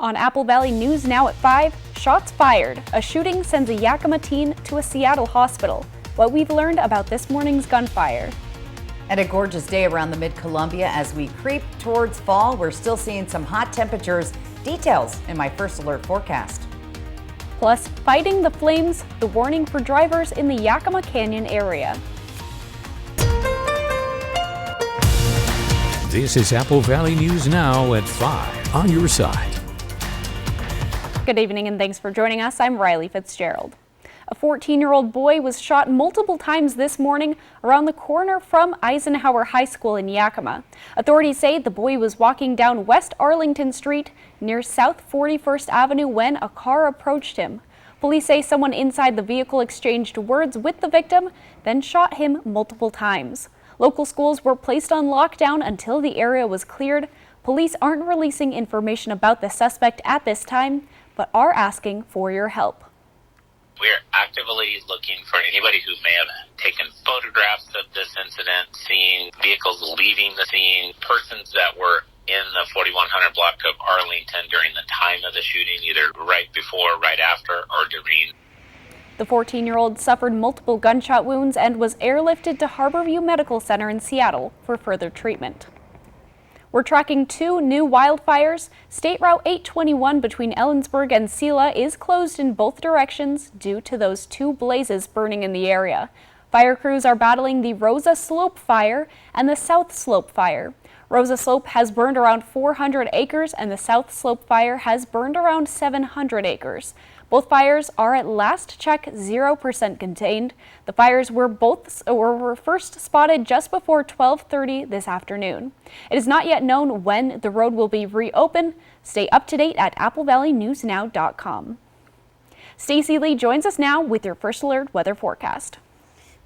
On Apple Valley News Now at 5, shots fired. A shooting sends a Yakima teen to a Seattle hospital. What we've learned about this morning's gunfire. And a gorgeous day around the Mid-Columbia as we creep towards fall. We're still seeing some hot temperatures. Details in my first alert forecast. Plus, fighting the flames, the warning for drivers in the Yakima Canyon area. This is Apple Valley News Now at 5 on your side. Good evening and thanks for joining us. I'm Riley Fitzgerald. A 14-year-old boy was shot multiple times this morning around the corner from Eisenhower High School in Yakima. Authorities say the boy was walking down West Arlington Street near South 41st Avenue when a car approached him. Police say someone inside the vehicle exchanged words with the victim, then shot him multiple times. Local schools were placed on lockdown until the area was cleared. Police aren't releasing information about the suspect at this time, but are asking for your help. We're actively looking for anybody who may have taken photographs of this incident, seeing vehicles leaving the scene, persons that were in the 4100 block of Arlington during the time of the shooting, either right before, right after, or during. The 14-year-old suffered multiple gunshot wounds and was airlifted to Harborview Medical Center in Seattle for further treatment. We're tracking two new wildfires. State Route 821 between Ellensburg and Selah is closed in both directions due to those two blazes burning in the area. Fire crews are battling the Rosa Slope fire and the South Slope fire. Rosa Slope has burned around 400 acres and the South Slope fire has burned around 700 acres. Both fires are at last check 0% contained. The fires were first spotted just before 12:30 this afternoon. It is not yet known when the road will be reopened. Stay up to date at applevalleynewsnow.com. Stacy Lee joins us now with your first alert weather forecast.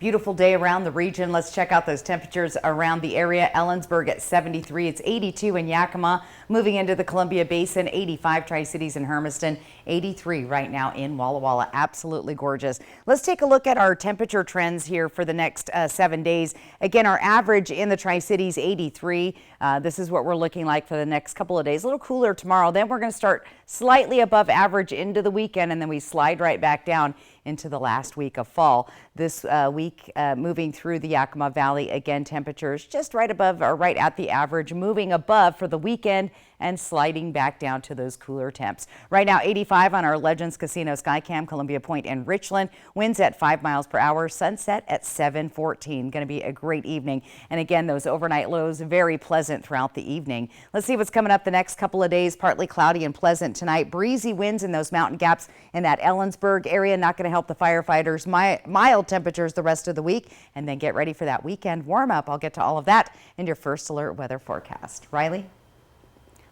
Beautiful day around the region. Let's check out those temperatures around the area. Ellensburg at 73. It's 82 in Yakima. Moving into the Columbia Basin, 85 Tri-Cities and Hermiston, 83 right now in Walla Walla. Absolutely gorgeous. Let's take a look at our temperature trends here for the next 7 days. Again, our average in the Tri-Cities, 83. This is what we're looking like for the next couple of days. A little cooler tomorrow. Then we're going to start slightly above average into the weekend, and then we slide right back down into the last week of fall. This week, moving through the Yakima Valley, again, temperatures just right above or right at the average, moving above for the weekend and sliding back down to those cooler temps. Right now, 85 on our Legends Casino Skycam, Columbia Point and Richland. Winds at 5 miles per hour, sunset at 7:14. Going to be a great evening. And again, those overnight lows very pleasant throughout the evening. Let's see what's coming up the next couple of days. Partly cloudy and pleasant tonight. Breezy winds in those mountain gaps in that Ellensburg area. Not going to help the firefighters. Mild temperatures the rest of the week. And then get ready for that weekend warm up. I'll get to all of that in your first alert weather forecast. Riley?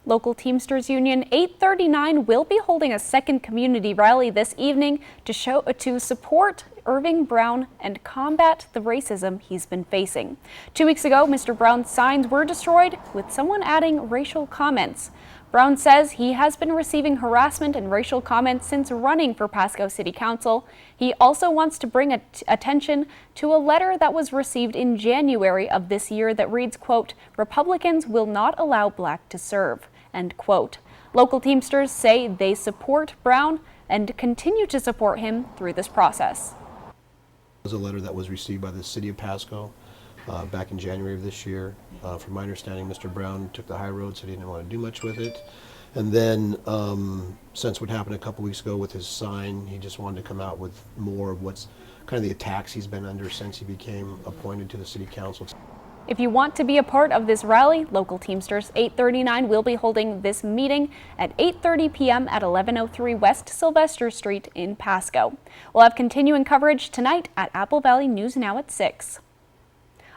Local Teamsters Union 839 will be holding a second community rally this evening to support Irving Brown and combat the racism he's been facing. 2 weeks ago, Mr. Brown's signs were destroyed with someone adding racial comments. Brown says he has been receiving harassment and racial comments since running for Pasco City Council. He also wants to bring attention to a letter that was received in January of this year that reads, quote, "Republicans will not allow black to serve," end quote. Local Teamsters say they support Brown and continue to support him through this process. It was a letter that was received by the city of Pasco back in January of this year. From my understanding, Mr. Brown took the high road, said he didn't want to do much with it. And then since what happened a couple weeks ago with his sign, he just wanted to come out with more of what's kind of the attacks he's been under since he became appointed to the city council. If you want to be a part of this rally, Local Teamsters 839 will be holding this meeting at 8:30 p.m. at 1103 West Sylvester Street in Pasco. We'll have continuing coverage tonight at Apple Valley News Now at 6.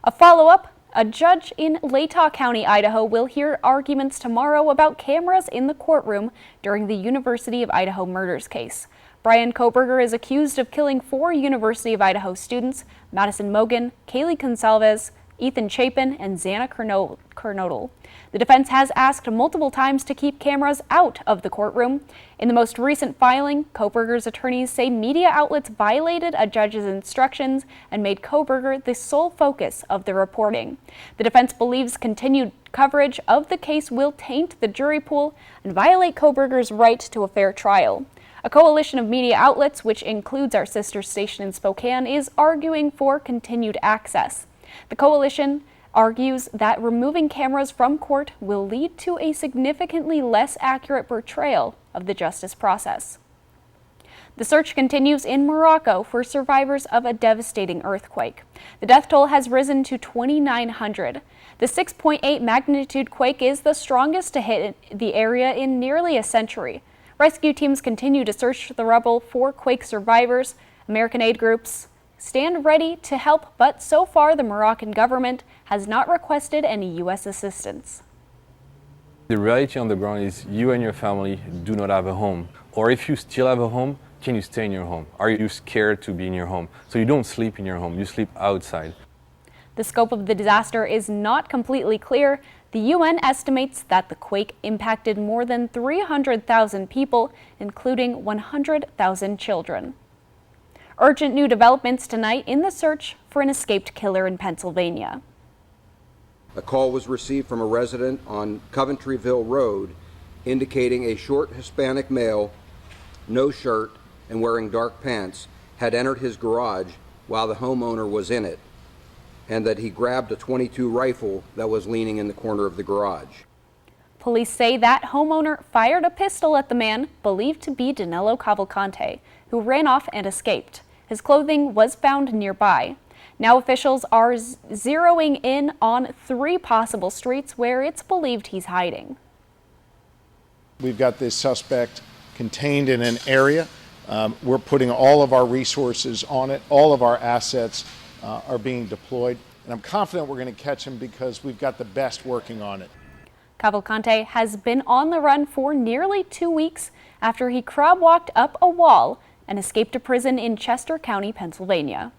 A follow-up. A judge in Latah County, Idaho, will hear arguments tomorrow about cameras in the courtroom during the University of Idaho murders case. Brian Koberger is accused of killing 4 University of Idaho students: Madison Mogan, Kaylee Gonsalves, Ethan Chapin, and Xana Kernodle. The defense has asked multiple times to keep cameras out of the courtroom. In the most recent filing, Kohberger's attorneys say media outlets violated a judge's instructions and made Kohberger the sole focus of the reporting. The defense believes continued coverage of the case will taint the jury pool and violate Kohberger's right to a fair trial. A coalition of media outlets, which includes our sister station in Spokane, is arguing for continued access. The coalition argues that removing cameras from court will lead to a significantly less accurate portrayal of the justice process. The search continues in Morocco for survivors of a devastating earthquake. The death toll has risen to 2,900. The 6.8 magnitude quake is the strongest to hit the area in nearly a century. Rescue teams continue to search the rubble for quake survivors. American aid groups stand ready to help, but so far the Moroccan government has not requested any U.S. assistance. The reality on the ground is you and your family do not have a home. Or if you still have a home, can you stay in your home? Are you scared to be in your home? So you don't sleep in your home, you sleep outside. The scope of the disaster is not completely clear. The UN estimates that the quake impacted more than 300,000 people, including 100,000 children. Urgent new developments tonight in the search for an escaped killer in Pennsylvania. A call was received from a resident on Coventryville Road indicating a short Hispanic male, no shirt and wearing dark pants, had entered his garage while the homeowner was in it, and that he grabbed a .22 rifle that was leaning in the corner of the garage. Police say that homeowner fired a pistol at the man believed to be Danilo Cavalcante, who ran off and escaped. His clothing was found nearby. Now officials are zeroing in on 3 possible streets where it's believed he's hiding. We've got this suspect contained in an area. We're putting all of our resources on it. All of our assets are being deployed. And I'm confident we're going to catch him because we've got the best working on it. Cavalcante has been on the run for nearly 2 weeks after he crab walked up a wall and escaped to prison in Chester County, Pennsylvania.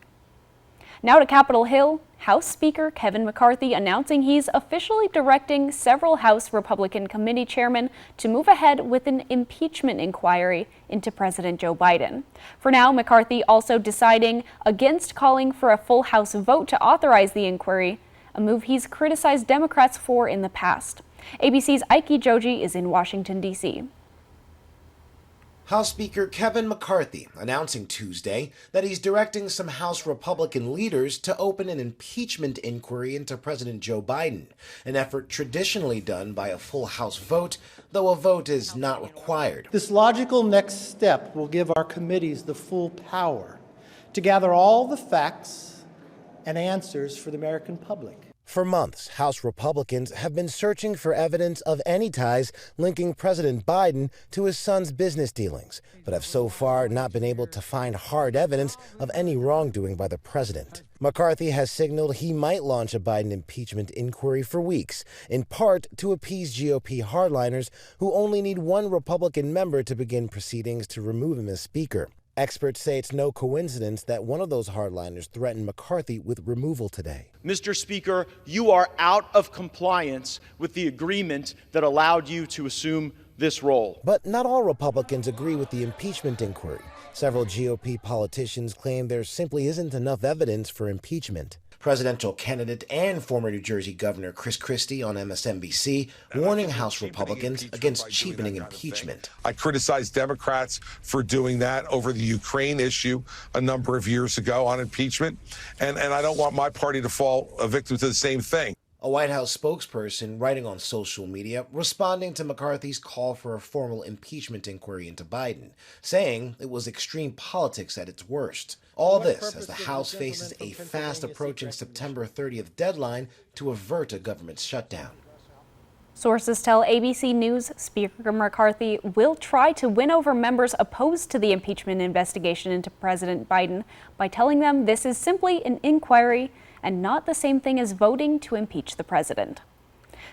Now to Capitol Hill, House Speaker Kevin McCarthy announcing he's officially directing several House Republican committee chairmen to move ahead with an impeachment inquiry into President Joe Biden. For now, McCarthy also deciding against calling for a full House vote to authorize the inquiry, a move he's criticized Democrats for in the past. ABC's Ike Joji is in Washington, D.C. House Speaker Kevin McCarthy announcing Tuesday that he's directing some House Republican leaders to open an impeachment inquiry into President Joe Biden, an effort traditionally done by a full House vote, though a vote is not required. This logical next step will give our committees the full power to gather all the facts and answers for the American public. For months, House Republicans have been searching for evidence of any ties linking President Biden to his son's business dealings, but have so far not been able to find hard evidence of any wrongdoing by the president. McCarthy has signaled he might launch a Biden impeachment inquiry for weeks, in part to appease GOP hardliners who only need one Republican member to begin proceedings to remove him as Speaker. Experts say it's no coincidence that one of those hardliners threatened McCarthy with removal today. Mr. Speaker, you are out of compliance with the agreement that allowed you to assume this role. But not all Republicans agree with the impeachment inquiry. Several GOP politicians claim there simply isn't enough evidence for impeachment. Presidential candidate and former New Jersey Governor Chris Christie on MSNBC warning House Republicans against cheapening impeachment. I criticized Democrats for doing that over the Ukraine issue a number of years ago on impeachment, and I don't want my party to fall a victim to the same thing. A White House spokesperson writing on social media responding to McCarthy's call for a formal impeachment inquiry into Biden, saying it was extreme politics at its worst. All this as the House faces a fast approaching September 30th deadline to avert a government shutdown. Sources tell ABC News Speaker McCarthy will try to win over members opposed to the impeachment investigation into President Biden by telling them this is simply an inquiry and not the same thing as voting to impeach the president.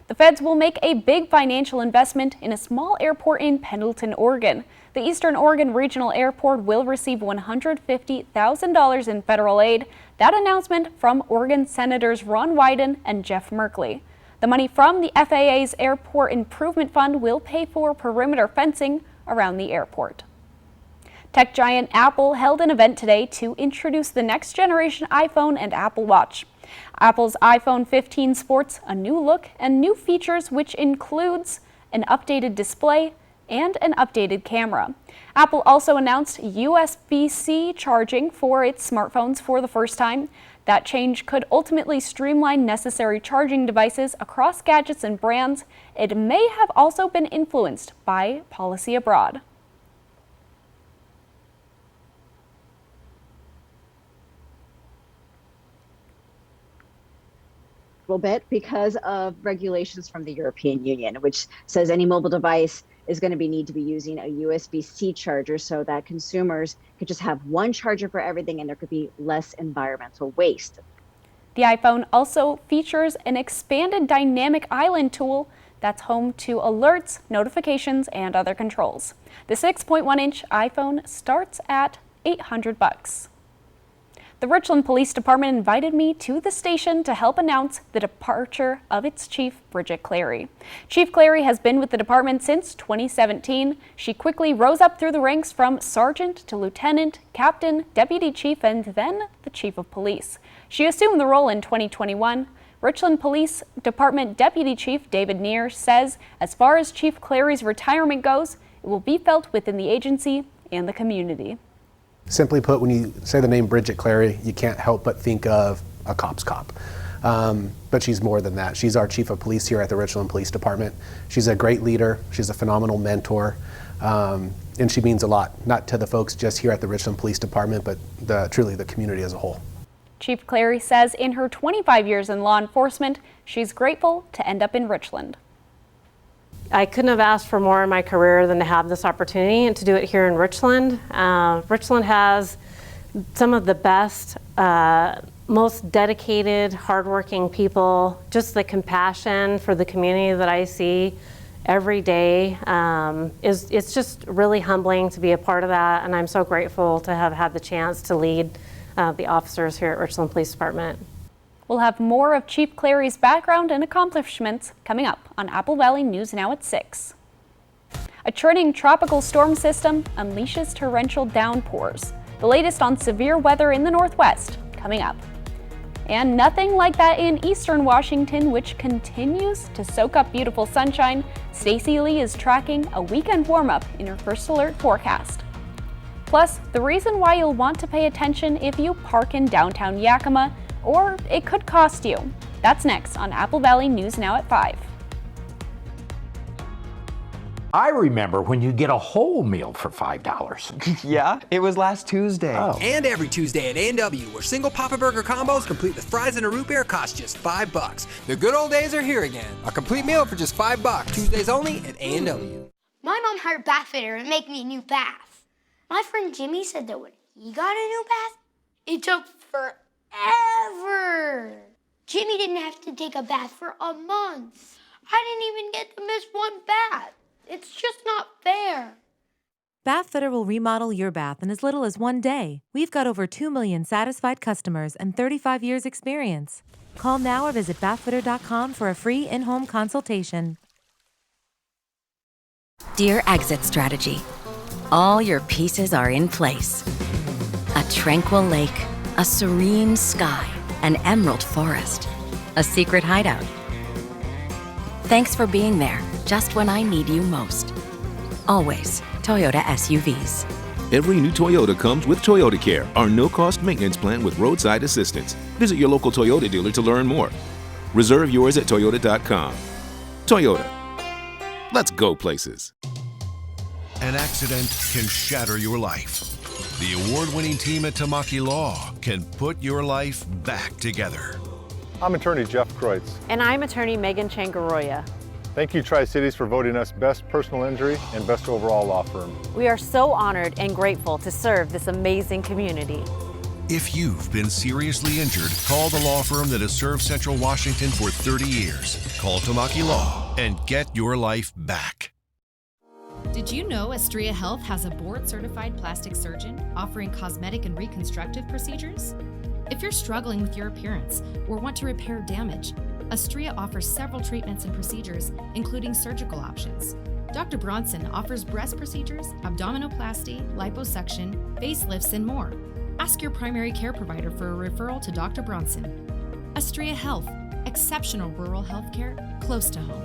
The feds will make a big financial investment in a small airport in Pendleton, Oregon. The Eastern Oregon Regional Airport will receive $150,000 in federal aid. That announcement from Oregon Senators Ron Wyden and Jeff Merkley. The money from the FAA's Airport Improvement Fund will pay for perimeter fencing around the airport. Tech giant Apple held an event today to introduce the next generation iPhone and Apple Watch. Apple's iPhone 15 sports a new look and new features, which includes an updated display and an updated camera. Apple also announced USB-C charging for its smartphones for the first time. That change could ultimately streamline necessary charging devices across gadgets and brands. It may have also been influenced by policy abroad. Bit because of regulations from the European Union, which says any mobile device is going to need to be using a USB-C charger so that consumers could just have one charger for everything and there could be less environmental waste. The iPhone also features an expanded dynamic island tool that's home to alerts, notifications, and other controls. The 6.1-inch iPhone starts at $800. The Richland Police Department invited me to the station to help announce the departure of its chief, Bridget Clary. Chief Clary has been with the department since 2017. She quickly rose up through the ranks from sergeant to lieutenant, captain, deputy chief, and then the chief of police. She assumed the role in 2021. Richland Police Department Deputy Chief David Neer says as far as Chief Clary's retirement goes, it will be felt within the agency and the community. Simply put, when you say the name Bridget Clary, you can't help but think of a cop's cop. But she's more than that. She's our chief of police here at the Richland Police Department. She's a great leader. She's a phenomenal mentor. And she means a lot, not to the folks just here at the Richland Police Department, but truly the community as a whole. Chief Clary says in her 25 years in law enforcement, she's grateful to end up in Richland. I couldn't have asked for more in my career than to have this opportunity and to do it here in Richland. Richland has some of the best, most dedicated, hardworking people. Just the compassion for the community that I see every day it's just really humbling to be a part of that, and I'm so grateful to have had the chance to lead the officers here at Richland Police Department. We'll have more of Chief Clary's background and accomplishments coming up on Apple Valley News Now at 6. A churning tropical storm system unleashes torrential downpours. The latest on severe weather in the Northwest coming up. And nothing like that in eastern Washington, which continues to soak up beautiful sunshine. Stacey Lee is tracking a weekend warm-up in her first alert forecast. Plus, the reason why you'll want to pay attention if you park in downtown Yakima, or it could cost you. That's next on Apple Valley News Now at 5. I remember when you get a whole meal for $5. Yeah, it was last Tuesday. Oh. And every Tuesday at A&W, where single Papa Burger combos complete with fries and a root beer cost just $5. The good old days are here again. A complete meal for just $5. Tuesdays only at A&W. My mom hired a bath fitter to make me a new bath. My friend Jimmy said that when he got a new bath, it took forever. Jimmy didn't have to take a bath for a month. I didn't even get to miss one bath. It's just not fair. Bath Fitter will remodel your bath in as little as one day. We've got over 2 million satisfied customers and 35 years experience. Call now or visit bathfitter.com for a free in-home consultation. Dear Exit Strategy, all your pieces are in place. A tranquil lake, a serene sky, an emerald forest, a secret hideout. Thanks for being there just when I need you most. Always Toyota SUVs. Every new Toyota comes with Toyota Care, our no-cost maintenance plan with roadside assistance. Visit your local Toyota dealer to learn more. Reserve yours at Toyota.com. Toyota. Let's go places. An accident can shatter your life. The award-winning team at Tamaki Law can put your life back together. I'm attorney Jeff Kreutz. And I'm attorney Megan Changaroya. Thank you, Tri-Cities, for voting us Best Personal Injury and Best Overall Law Firm. We are so honored and grateful to serve this amazing community. If you've been seriously injured, call the law firm that has served Central Washington for 30 years. Call Tamaki Law and get your life back. Did you know Astria Health has a board-certified plastic surgeon offering cosmetic and reconstructive procedures? If you're struggling with your appearance or want to repair damage, Astria offers several treatments and procedures, including surgical options. Dr. Bronson offers breast procedures, abdominoplasty, liposuction, facelifts, and more. Ask your primary care provider for a referral to Dr. Bronson. Astria Health, exceptional rural health care close to home.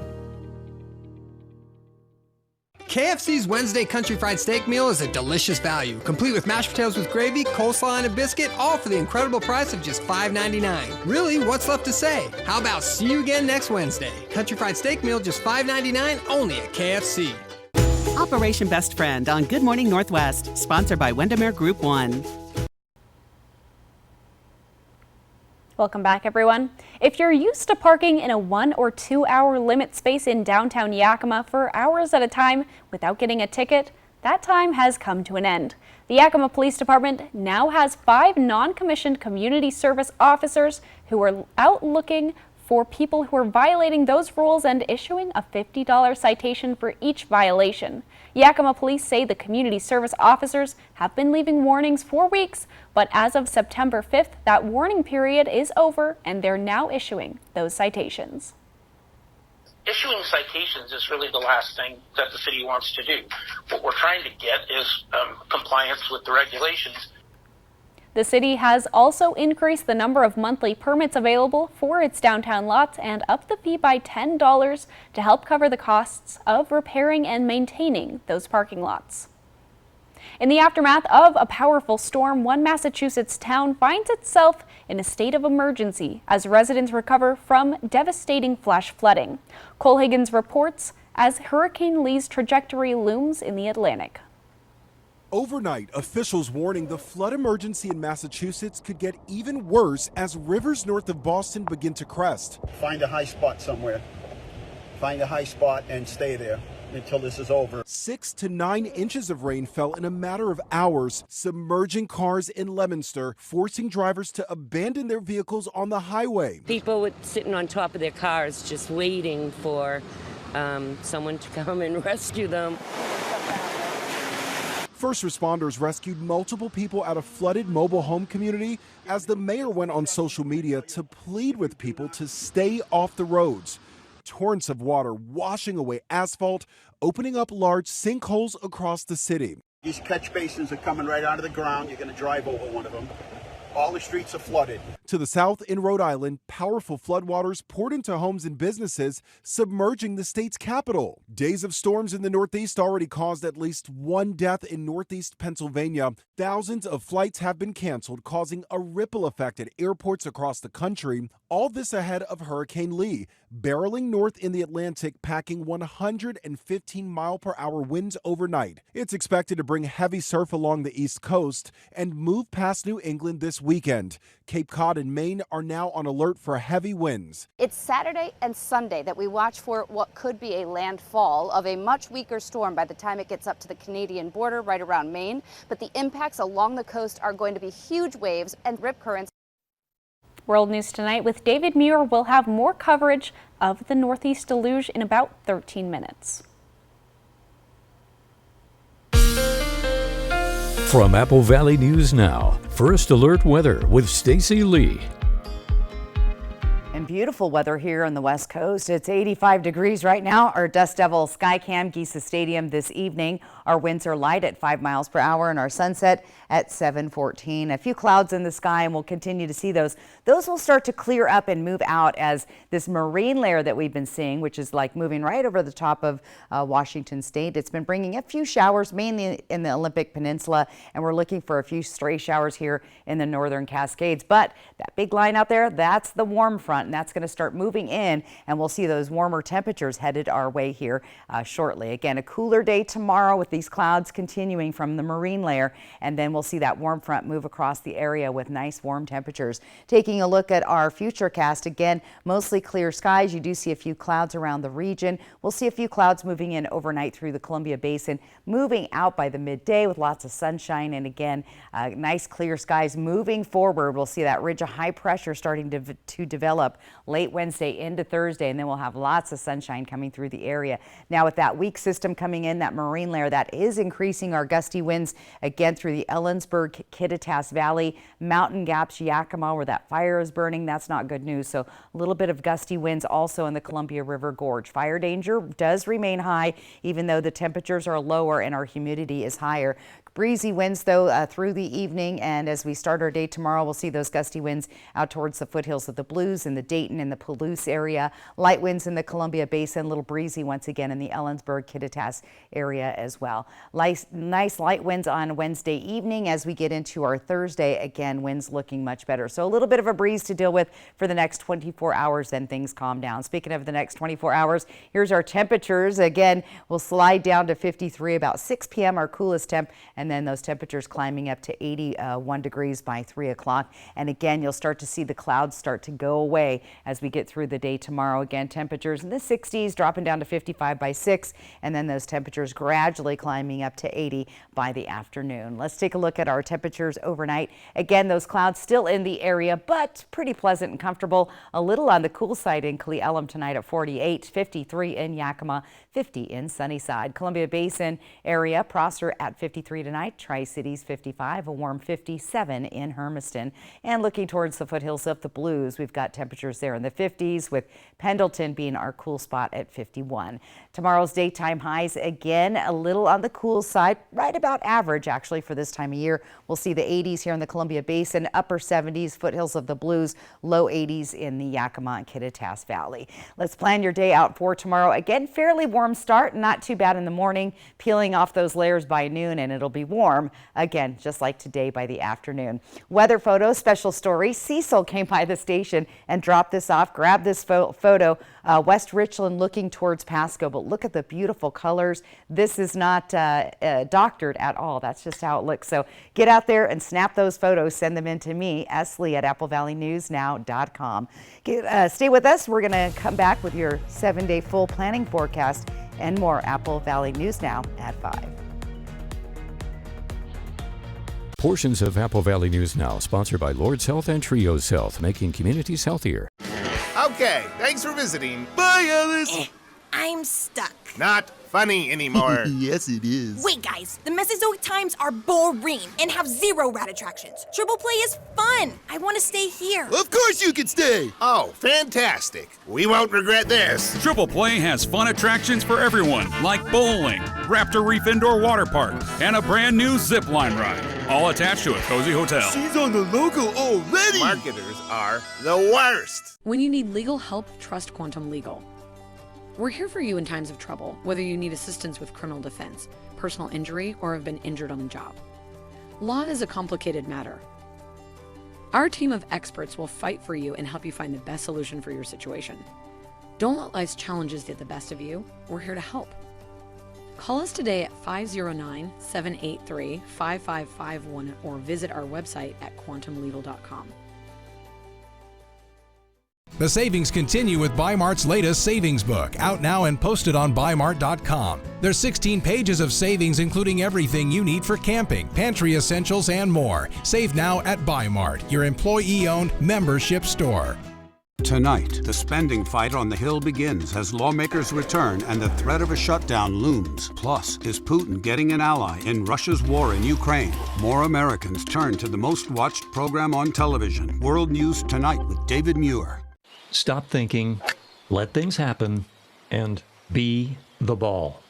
KFC's Wednesday Country Fried Steak Meal is a delicious value, complete with mashed potatoes with gravy, coleslaw, and a biscuit, all for the incredible price of just $5.99. Really, what's left to say? How about see you again next Wednesday? Country Fried Steak Meal, just $5.99, only at KFC. Operation Best Friend on Good Morning Northwest, sponsored by Windermere Group 1. Welcome back, everyone. If you're used to parking in a 1 or 2 hour limit space in downtown Yakima for hours at a time without getting a ticket, that time has come to an end. The Yakima Police Department now has 5 non-commissioned community service officers who are out looking for people who are violating those rules and issuing a $50 citation for each violation. Yakima police say the community service officers have been leaving warnings for weeks, but as of September 5th, that warning period is over and they're now issuing those citations. Issuing citations is really the last thing that the city wants to do. What we're trying to get is compliance with the regulations. The city has also increased the number of monthly permits available for its downtown lots and upped the fee by $10 to help cover the costs of repairing and maintaining those parking lots. In the aftermath of a powerful storm, one Massachusetts town finds itself in a state of emergency as residents recover from devastating flash flooding. Cole Higgins reports as Hurricane Lee's trajectory looms in the Atlantic. Overnight, officials warning the flood emergency in Massachusetts could get even worse as rivers north of Boston begin to crest. Find a high spot somewhere. Find a high spot and stay there until this is over. 6 to 9 inches of rain fell in a matter of hours, submerging cars in Leominster, forcing drivers to abandon their vehicles on the highway. People were sitting on top of their cars just waiting for someone to come and rescue them. First responders rescued multiple people at a flooded mobile home community as the mayor went on social media to plead with people to stay off the roads. Torrents of water washing away asphalt, opening up large sinkholes across the city. These catch basins are coming right out of the ground. You're going to drive over one of them. All the streets are flooded. To the south in Rhode Island, powerful floodwaters poured into homes and businesses, submerging the state's capital. Days of storms in the Northeast already caused at least 1 death in Northeast Pennsylvania. Thousands of flights have been canceled, causing a ripple effect at airports across the country. All this ahead of Hurricane Lee, barreling north in the Atlantic, packing 115-mile-per-hour winds overnight. It's expected to bring heavy surf along the East Coast and move past New England this weekend. Cape Cod and Maine are now on alert for heavy winds. It's Saturday and Sunday that we watch for what could be a landfall of a much weaker storm by the time it gets up to the Canadian border right around Maine. But the impacts along the coast are going to be huge waves and rip currents. World News Tonight with David Muir will have more coverage of the Northeast deluge in about 13 minutes. From Apple Valley News Now, First Alert Weather with Stacy Lee. And beautiful weather here on the West Coast. It's 85 degrees right now. Our Dust Devil Skycam Giza Stadium this evening. Our winds are light at 5 miles per hour and our sunset at 7:14. A few clouds in the sky and we'll continue to see those. Those will start to clear up and move out as this marine layer that we've been seeing, which is like moving right over the top of Washington State. It's been bringing a few showers, mainly in the Olympic Peninsula, and we're looking for a few stray showers here in the northern Cascades. But that big line out there, that's the warm front. And that's going to start moving in, and we'll see those warmer temperatures headed our way here shortly. Again, a cooler day tomorrow with these clouds continuing from the marine layer, and then we'll see that warm front move across the area with nice warm temperatures. Taking a look at our futurecast, again, mostly clear skies. You do see a few clouds around the region. We'll see a few clouds moving in overnight through the Columbia Basin, moving out by the midday with lots of sunshine, and again, nice clear skies moving forward. We'll see that ridge of high pressure starting to develop late Wednesday into Thursday, and then we'll have lots of sunshine coming through the area. Now with that weak system coming in, that marine layer, that is increasing our gusty winds again through the Ellensburg, Kittitas Valley, Mountain Gaps, Yakima, where that fire is burning. That's not good news. So a little bit of gusty winds also in the Columbia River Gorge. Fire danger does remain high, even though the temperatures are lower and our humidity is higher. Breezy winds, though, through the evening, and as we start our day tomorrow, we'll see those gusty winds out towards the foothills of the Blues and the Dayton and the Palouse area. Light winds in the Columbia Basin, a little breezy once again in the Ellensburg, Kittitas area as well. Nice light winds on Wednesday evening. As we get into our Thursday, again, winds looking much better. So a little bit of a breeze to deal with for the next 24 hours, then things calm down. Speaking of the next 24 hours, here's our temperatures. Again, we'll slide down to 53 about 6 p.m., our coolest temp, and then those temperatures climbing up to 81 degrees by 3 o'clock. And again, you'll start to see the clouds start to go away as we get through the day tomorrow. Again, temperatures in the 60s, dropping down to 55 by 6, and then those temperatures gradually climbing up to 80 by the afternoon. Let's take a look at our temperatures overnight. Again, those clouds still in the area, but pretty pleasant and comfortable. A little on the cool side in Cle Elum tonight at 48, 53 in Yakima, 50 in Sunnyside. Columbia Basin area, Prosser at 53 tonight. Tri-Cities 55, a warm 57 in Hermiston. And looking towards the foothills of the Blues, we've got temperatures there in the 50s, with Pendleton being our cool spot at 51. Tomorrow's daytime highs, again, a little on the cool side, right about average actually for this time of year. We'll see the 80s here in the Columbia Basin, upper 70s, foothills of the Blues, low 80s in the Yakima and Kittitas Valley. Let's plan your day out for tomorrow. Again, fairly warm start, not too bad in the morning, peeling off those layers by noon, and it'll be warm again, just like today by the afternoon. Weather photos, special story. Cecil came by the station and dropped this off. Grab this photo. West Richland looking towards Pasco, but look at the beautiful colors. This is not doctored at all. That's just how it looks. So get out there and snap those photos. Send them in to me, Lee at AppleValleyNewsNow.com. Stay with us. We're going to come back with your 7-day full planning forecast and more. Apple Valley News Now at 5. Portions of Apple Valley News Now, sponsored by Lord's Health and Trios Health, making communities healthier. Okay, thanks for visiting. Bye, Alice. I'm stuck. Not funny anymore. Yes, it is. Wait, guys, the Mesozoic times are boring and have 0 rad attractions. Triple play is fun. I want to stay here. Of course you can stay. Oh, fantastic. We won't regret this. Triple Play has fun attractions for everyone, like bowling, Raptor Reef Indoor Water Park, and a brand new zip line ride, all attached to a cozy hotel. She's on the logo already. Marketers are the worst. When you need legal help, trust Quantum Legal. We're here for you in times of trouble, whether you need assistance with criminal defense, personal injury, or have been injured on the job. Law is a complicated matter. Our team of experts will fight for you and help you find the best solution for your situation. Don't let life's challenges get the best of you. We're here to help. Call us today at 509-783-5551 or visit our website at quantumlegal.com. The savings continue with Bi-Mart's latest savings book, out now and posted on Bi-Mart.com. There's 16 pages of savings, including everything you need for camping, pantry essentials, and more. Save now at Bi-Mart, your employee-owned membership store. Tonight, the spending fight on the Hill begins as lawmakers return and the threat of a shutdown looms. Plus, is Putin getting an ally in Russia's war in Ukraine? More Americans turn to the most watched program on television, World News Tonight with David Muir. Stop thinking, let things happen, and be the ball.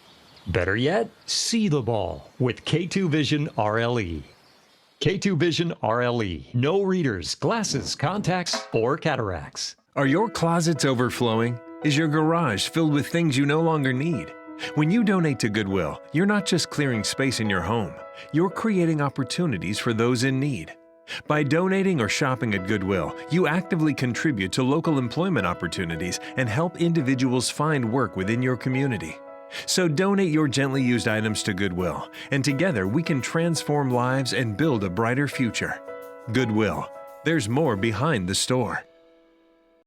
Better yet, see the ball with K2 Vision RLE. K2 Vision RLE. No readers, glasses, contacts, or cataracts. Are your closets overflowing? Is your garage filled with things you no longer need? When you donate to Goodwill, you're not just clearing space in your home. You're creating opportunities for those in need. By donating or shopping at Goodwill, you actively contribute to local employment opportunities and help individuals find work within your community. So donate your gently used items to Goodwill, and together we can transform lives and build a brighter future. Goodwill. There's more behind the store.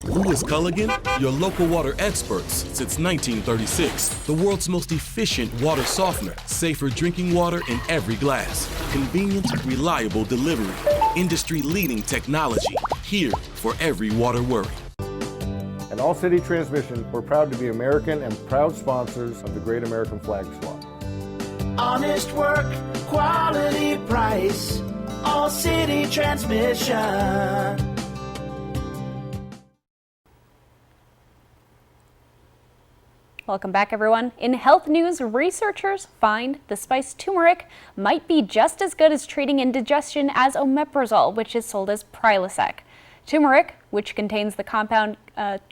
Lewis Culligan, your local water experts since 1936. The world's most efficient water softener. Safer drinking water in every glass. Convenient, reliable delivery. Industry-leading technology. Here for every water worry. At All City Transmission, we're proud to be American and proud sponsors of the Great American Flag Swap. Honest work, quality price. All City Transmission. Welcome back, everyone. In health news, researchers find the spice turmeric might be just as good as treating indigestion as omeprazole, which is sold as Prilosec. Turmeric, which contains the compound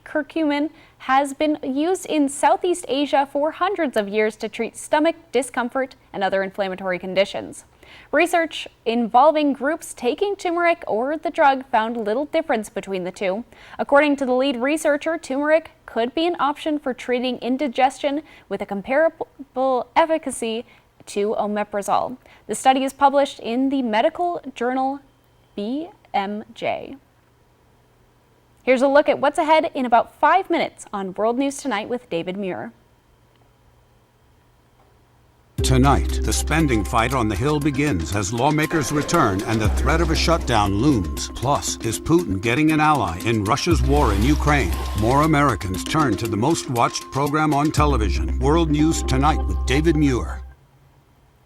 curcumin, has been used in Southeast Asia for hundreds of years to treat stomach discomfort and other inflammatory conditions. Research involving groups taking turmeric or the drug found little difference between the two. According to the lead researcher, turmeric could be an option for treating indigestion with a comparable efficacy to omeprazole. The study is published in the medical journal BMJ. Here's a look at what's ahead in about 5 minutes on World News Tonight with David Muir. Tonight, the spending fight on the Hill begins as lawmakers return and the threat of a shutdown looms. Plus, is Putin getting an ally in Russia's war in Ukraine? More Americans turn to the most watched program on television, World News Tonight with David Muir.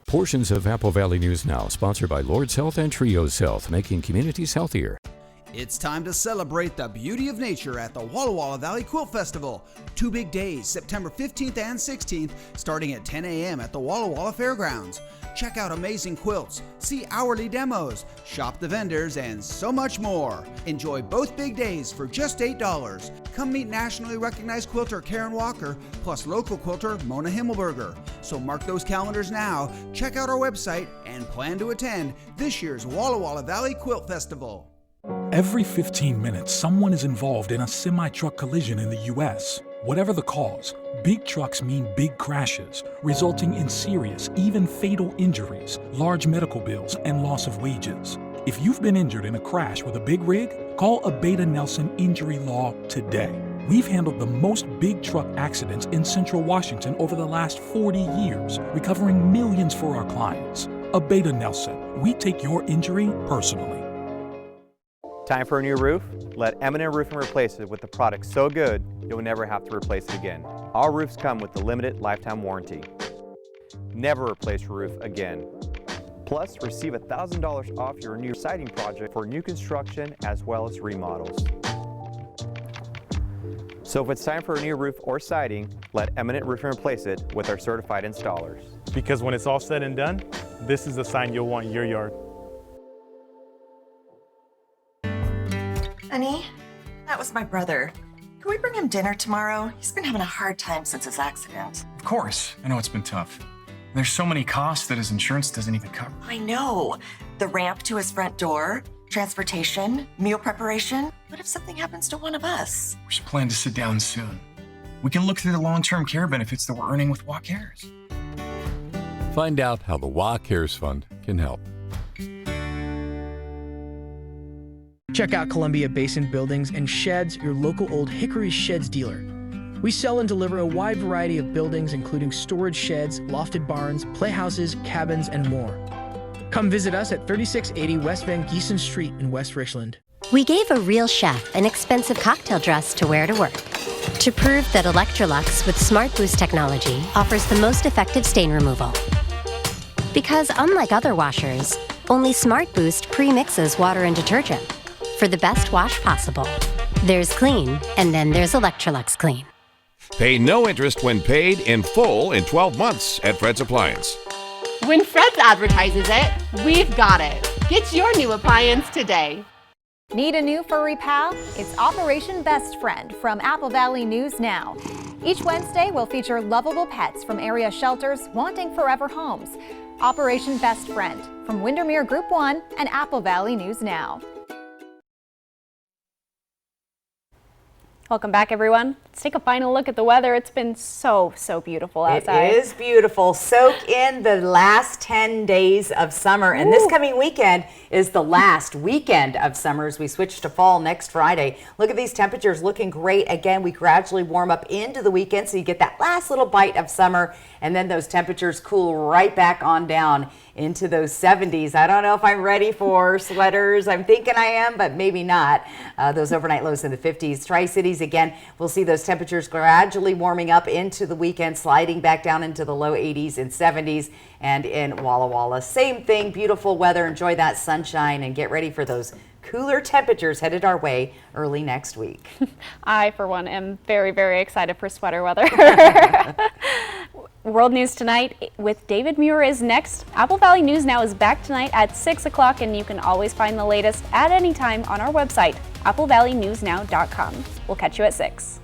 Portions of Apple Valley News Now, sponsored by Lord's Health and Trios Health, making communities healthier. It's time to celebrate the beauty of nature at the Walla Walla Valley Quilt Festival. 2 big days, September 15th and 16th, starting at 10 a.m. at the Walla Walla Fairgrounds. Check out amazing quilts, see hourly demos, shop the vendors, and so much more. Enjoy both big days for just $8. Come meet nationally recognized quilter Karen Walker, plus local quilter Mona Himmelberger. So mark those calendars now, check out our website, and plan to attend this year's Walla Walla Valley Quilt Festival. Every 15 minutes, someone is involved in a semi-truck collision in the U.S. Whatever the cause, big trucks mean big crashes, resulting in serious, even fatal injuries, large medical bills, and loss of wages. If you've been injured in a crash with a big rig, call Abeta Nelson Injury Law today. We've handled the most big truck accidents in Central Washington over the last 40 years, recovering millions for our clients. Abeta Nelson, we take your injury personally. Time for a new roof? Let Eminent Roofing replace it with a product so good you'll never have to replace it again. Our roofs come with the limited lifetime warranty. Never replace your roof again. Plus, receive $1,000 off your new siding project for new construction as well as remodels. So if it's time for a new roof or siding, let Eminent Roofing replace it with our certified installers. Because when it's all said and done, this is the sign you'll want in your yard. Honey, that was my brother. Can we bring him dinner tomorrow? He's been having a hard time since his accident. Of course. I know it's been tough. There's so many costs that his insurance doesn't even cover. I know. The ramp to his front door, transportation, meal preparation. What if something happens to one of us? We should plan to sit down soon. We can look through the long-term care benefits that we're earning with WA Cares. Find out how the WA Cares Fund can help. Check out Columbia Basin Buildings and Sheds, your local Old Hickory Sheds dealer. We sell and deliver a wide variety of buildings, including storage sheds, lofted barns, playhouses, cabins, and more. Come visit us at 3680 West Van Giesen Street in West Richland. We gave a real chef an expensive cocktail dress to wear to work to prove that Electrolux with Smart Boost technology offers the most effective stain removal. Because unlike other washers, only Smart Boost pre-mixes water and detergent for the best wash possible. There's clean, and then there's Electrolux Clean. Pay no interest when paid in full in 12 months at Fred's Appliance. When Fred's advertises it, we've got it. Get your new appliance today. Need a new furry pal? It's Operation Best Friend from Apple Valley News Now. Each Wednesday, we'll feature lovable pets from area shelters wanting forever homes. Operation Best Friend from Windermere Group 1 and Apple Valley News Now. Welcome back, everyone. Let's take a final look at the weather. It's been so beautiful outside. It is beautiful. Soak in the last 10 days of summer. And this coming weekend is the last weekend of summer as we switch to fall next Friday. Look at these temperatures looking great. Again, we gradually warm up into the weekend, so you get that last little bite of summer, and then those temperatures cool right back on down into those 70s. I don't know if I'm ready for sweaters. I'm thinking I am, but maybe not. Those overnight lows in the 50s. Tri-Cities, again, we'll see those temperatures gradually warming up into the weekend, sliding back down into the low 80s and 70s. And in Walla Walla, same thing, beautiful weather. Enjoy that sunshine and get ready for those cooler temperatures headed our way early next week. I, for one, am very excited for sweater weather. World News Tonight with David Muir is next. Apple Valley News Now is back tonight at 6 o'clock, and you can always find the latest at any time on our website, applevalleyNewsNow.com. We'll catch you at 6.